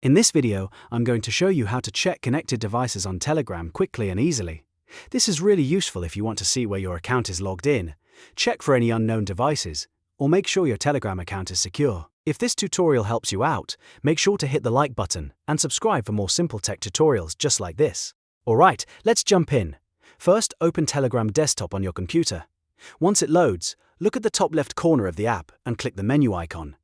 In this video, I'm going to show you how to check connected devices on Telegram quickly and easily. This is really useful if you want to see where your account is logged in, check for any unknown devices, or make sure your Telegram account is secure. If this tutorial helps you out, make sure to hit the like button and subscribe for more simple tech tutorials just like this. Alright, let's jump in. First, open Telegram desktop on your computer. Once it loads, look at the top left corner of the app and click the menu icon.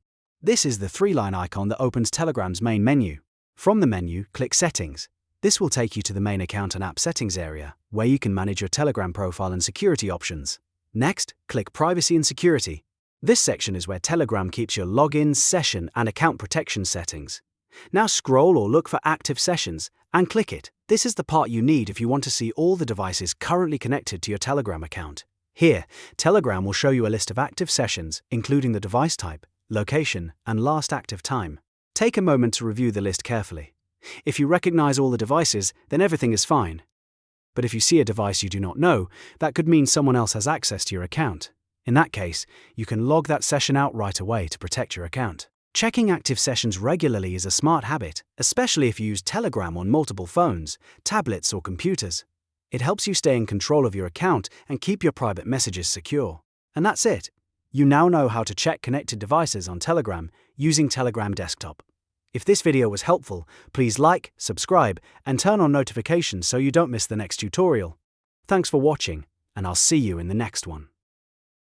This is the three-line icon that opens Telegram's main menu. From the menu, click Settings. This will take you to the main account and app settings area, where you can manage your Telegram profile and security options. Next, click Privacy and Security. This section is where Telegram keeps your login, session, and account protection settings. Now scroll or look for Active Sessions and click it. This is the part you need if you want to see all the devices currently connected to your Telegram account. Here, Telegram will show you a list of active sessions, including the device type, location, and last active time. Take a moment to review the list carefully. If you recognize all the devices, then everything is fine. But if you see a device you do not know, that could mean someone else has access to your account. In that case, you can log that session out right away to protect your account. Checking active sessions regularly is a smart habit, especially if you use Telegram on multiple phones, tablets, or computers. It helps you stay in control of your account and keep your private messages secure. And that's it. You now know how to check connected devices on Telegram using Telegram Desktop. If this video was helpful, please like, subscribe, and turn on notifications so you don't miss the next tutorial. Thanks for watching, and I'll see you in the next one.